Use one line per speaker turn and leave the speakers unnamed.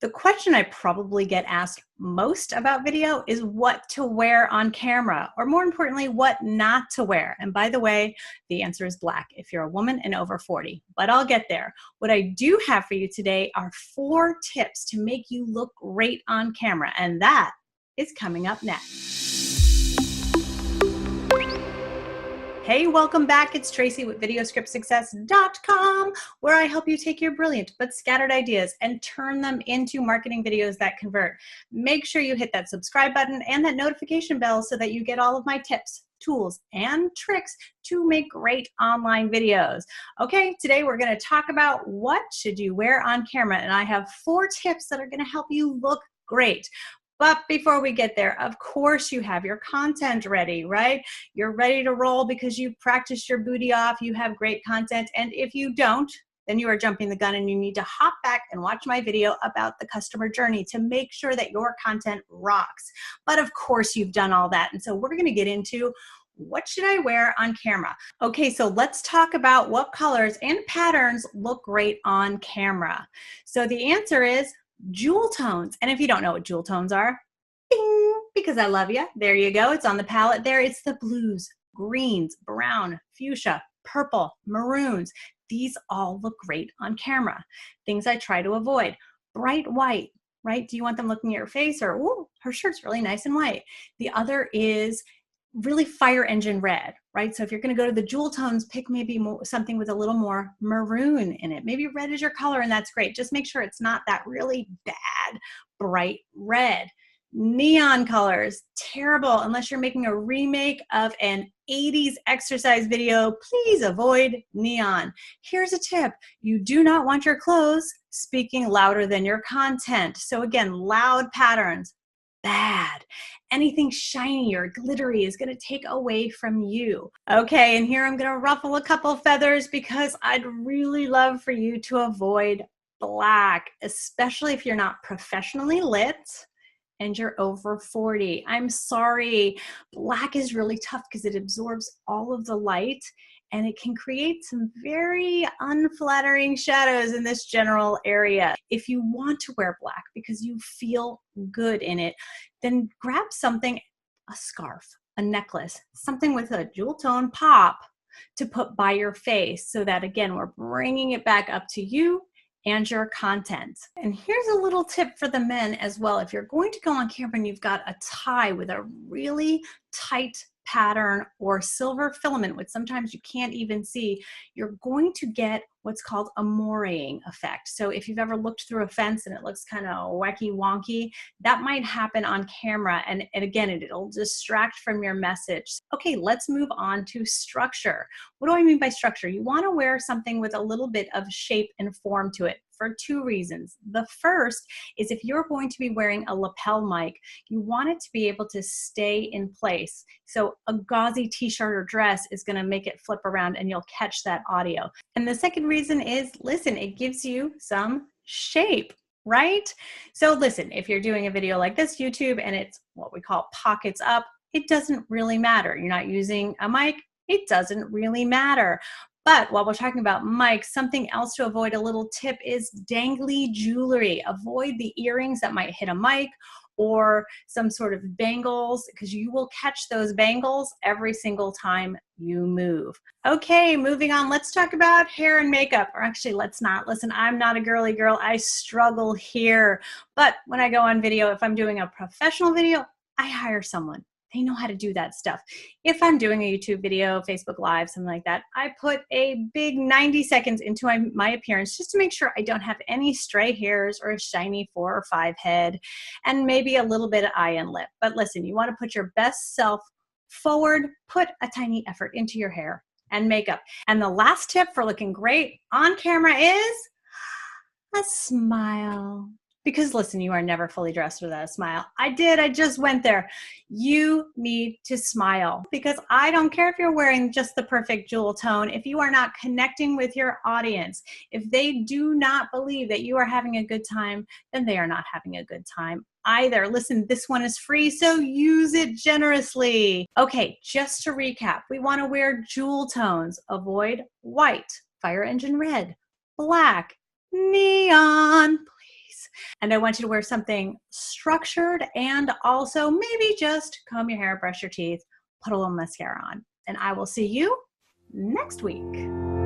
The question I probably get asked most about video is what to wear on camera, or more importantly, what not to wear. And by the way, the answer is black if you're a woman and over 40, but I'll get there. What I do have for you today are 4 tips to make you look great on camera, and that is coming up next. Hey, welcome back. It's Tracy with videoscriptsuccess.com, where I help you take your brilliant but scattered ideas and turn them into marketing videos that convert. Make sure you hit that subscribe button and that notification bell so that you get all of my tips, tools, and tricks to make great online videos. Okay, today we're going to talk about what should you wear on camera, and I have 4 tips that are going to help you look great. But before we get there, of course you have your content ready, right? You're ready to roll because you've practiced your booty off, you have great content, and if you don't, then you are jumping the gun and you need to hop back and watch my video about the customer journey to make sure that your content rocks. But of course you've done all that, and so we're gonna get into what should I wear on camera? Okay, so let's talk about what colors and patterns look great on camera. So the answer is jewel tones. And if you don't know what jewel tones are, ding, because I love you. There you go. It's on the palette there. It's the blues, greens, brown, fuchsia, purple, maroons. These all look great on camera. Things I try to avoid. Bright white, right? Do you want them looking at your face, or, ooh, her shirt's really nice and white. The other is really fire engine red, right? So if you're going to go to the jewel tones, pick maybe something with a little more maroon in it. Maybe red is your color, and that's great. Just make sure it's not that really bad, bright red. Neon colors, terrible. Unless you're making a remake of an 80s exercise video, please avoid neon. Here's a tip. You do not want your clothes speaking louder than your content. So again, loud patterns, bad. Anything shiny or glittery is going to take away from you. Okay, and here I'm going to ruffle a couple feathers because I'd really love for you to avoid black, especially if you're not professionally lit and you're over 40. I'm sorry, black is really tough because it absorbs all of the light and it can create some very unflattering shadows in this general area. If you want to wear black because you feel good in it, then grab something, a scarf, a necklace, something with a jewel tone pop to put by your face so that, again, we're bringing it back up to you and your content. And here's a little tip for the men as well. If you're going to go on camera and you've got a tie with a really tight pattern or silver filament, which sometimes you can't even see, you're going to get what's called a moiré effect. So if you've ever looked through a fence and it looks kind of wacky wonky, that might happen on camera, and again, it'll distract from your message. Okay, let's move on to structure. What do I mean by structure? You want to wear something with a little bit of shape and form to it for 2 reasons. The first is if you're going to be wearing a lapel mic, you want it to be able to stay in place. So a gauzy t-shirt or dress is going to make it flip around and you'll catch that audio. And the second reason is, listen, it gives you some shape, right? So listen, if you're doing a video like this, YouTube, and it's what we call pockets up, it doesn't really matter. You're not using a mic, it doesn't really matter. But while we're talking about mics, something else to avoid, a little tip, is dangly jewelry. Avoid the earrings that might hit a mic or some sort of bangles, because you will catch those bangles every single time you move. Okay, moving on. Let's talk about hair and makeup. Or actually, let's not. Listen, I'm not a girly girl. I struggle here. But when I go on video, if I'm doing a professional video, I hire someone. They know how to do that stuff. If I'm doing a YouTube video, Facebook Live, something like that, I put a big 90 seconds into my appearance just to make sure I don't have any stray hairs or a shiny 4 or 5 head, and maybe a little bit of eye and lip. But listen, you want to put your best self forward, put a tiny effort into your hair and makeup. And the last tip for looking great on camera is a smile. Because listen, you are never fully dressed without a smile. I just went there. You need to smile, because I don't care if you're wearing just the perfect jewel tone. If you are not connecting with your audience, if they do not believe that you are having a good time, then they are not having a good time either. Listen, this one is free, so use it generously. Okay, just to recap, we want to wear jewel tones. Avoid white, fire engine red, black, neon, please And I want you to wear something structured and also maybe just comb your hair, brush your teeth, put a little mascara on. And I will see you next week.